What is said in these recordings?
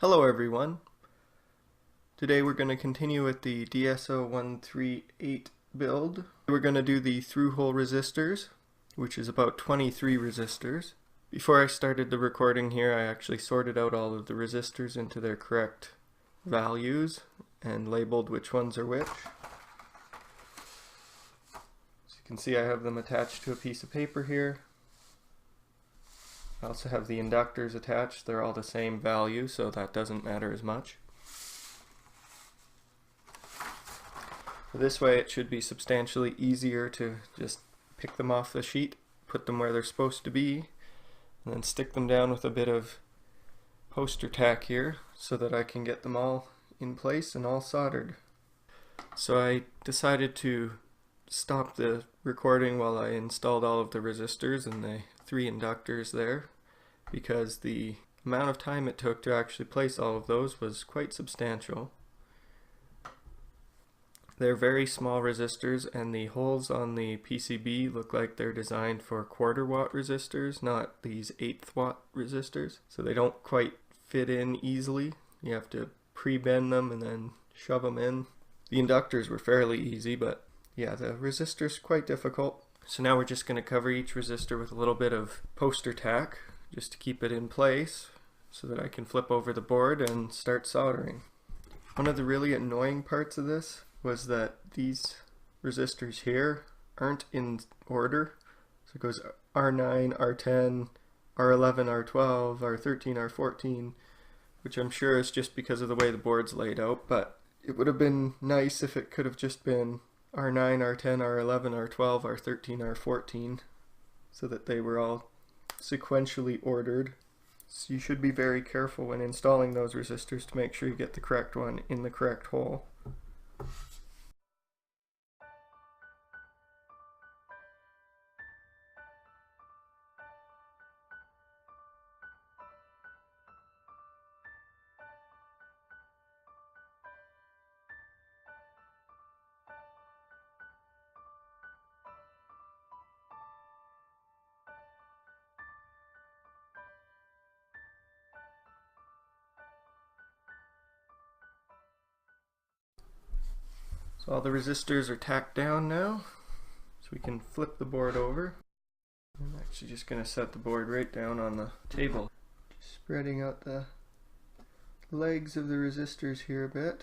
Hello everyone. Today we're going to continue with the DSO138 build. We're going to do the through-hole resistors, which is about 23 resistors. Before I started the recording here, I actually sorted out all of the resistors into their correct values and labeled which ones are which. As you can see, I have them attached to a piece of paper here. I also have the inductors attached. They're all the same value, so that doesn't matter as much. This way it should be substantially easier to just pick them off the sheet, put them where they're supposed to be, and then stick them down with a bit of poster tack here so that I can get them all in place and all soldered. So I decided to stop the recording while I installed all of the resistors and the 3 inductors there, because the amount of time it took to actually place all of those was quite substantial. They're very small resistors, and the holes on the PCB look like they're designed for 1/4 watt resistors, not these 1/8 watt resistors. So they don't quite fit in easily. You have to pre-bend them and then shove them in. The inductors were fairly easy, but yeah, the resistors quite difficult. So now we're just going to cover each resistor with a little bit of poster tack just to keep it in place so that I can flip over the board and start soldering. One of the really annoying parts of this was that these resistors here aren't in order. So it goes R9, R10, R11, R12, R13, R14, which I'm sure is just because of the way the board's laid out, but it would have been nice if it could have just been R9, R10, R11, R12, R13, R14, so that they were all sequentially ordered. So you should be very careful when installing those resistors to make sure you get the correct one in the correct hole. So all the resistors are tacked down now, so we can flip the board over. I'm actually just going to set the board right down on the table. Just spreading out the legs of the resistors here a bit.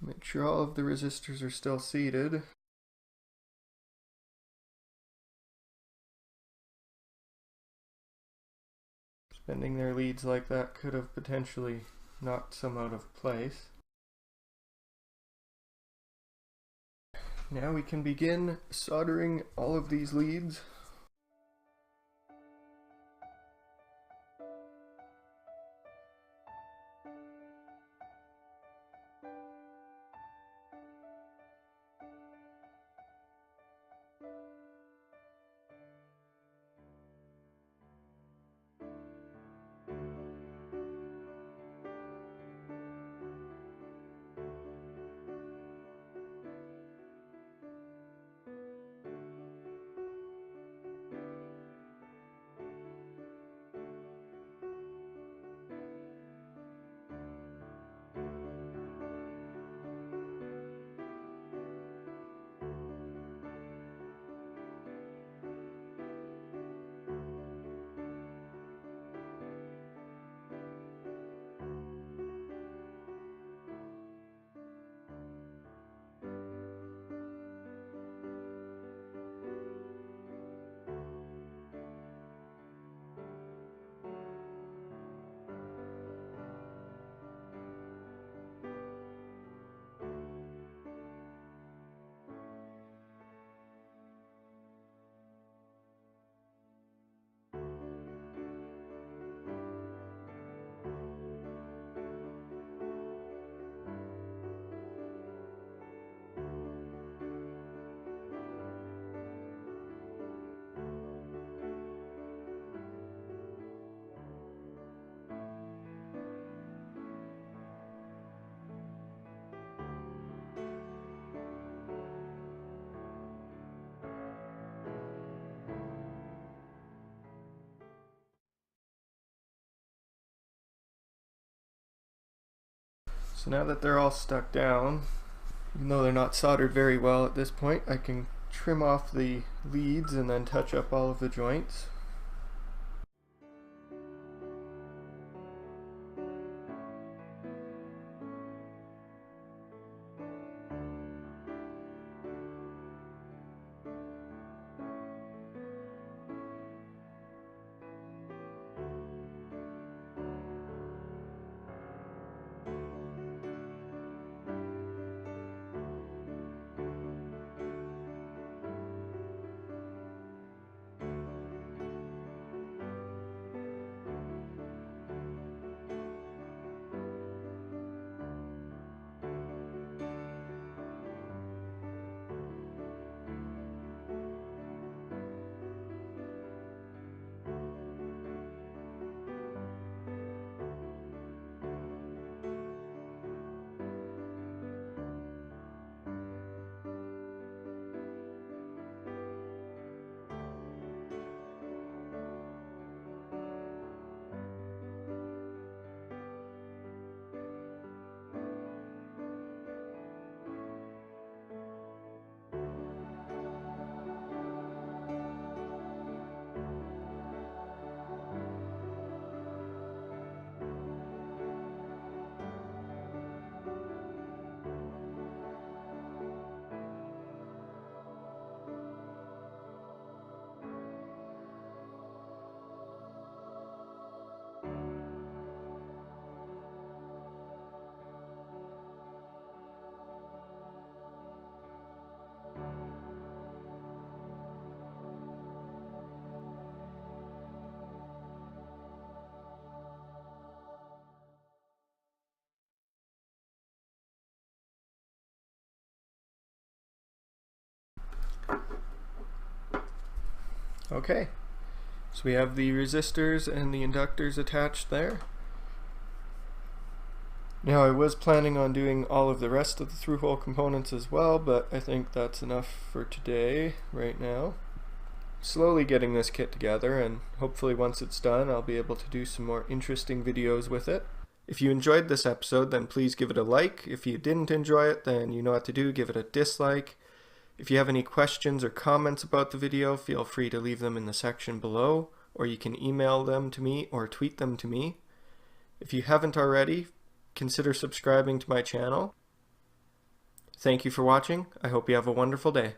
Make sure all of the resistors are still seated. Bending their leads like that could have potentially knocked some out of place. Now we can begin soldering all of these leads. So now that they're all stuck down, even though they're not soldered very well at this point, I can trim off the leads and then touch up all of the joints. Okay, so we have the resistors and the inductors attached there. Now I was planning on doing all of the rest of the through-hole components as well, but I think that's enough for today right now. Slowly getting this kit together, and hopefully once it's done I'll be able to do some more interesting videos with it. If you enjoyed this episode, then please give it a like. If you didn't enjoy it, then you know what to do, give it a dislike. If you have any questions or comments about the video, feel free to leave them in the section below, or you can email them to me or tweet them to me. If you haven't already, consider subscribing to my channel. Thank you for watching. I hope you have a wonderful day.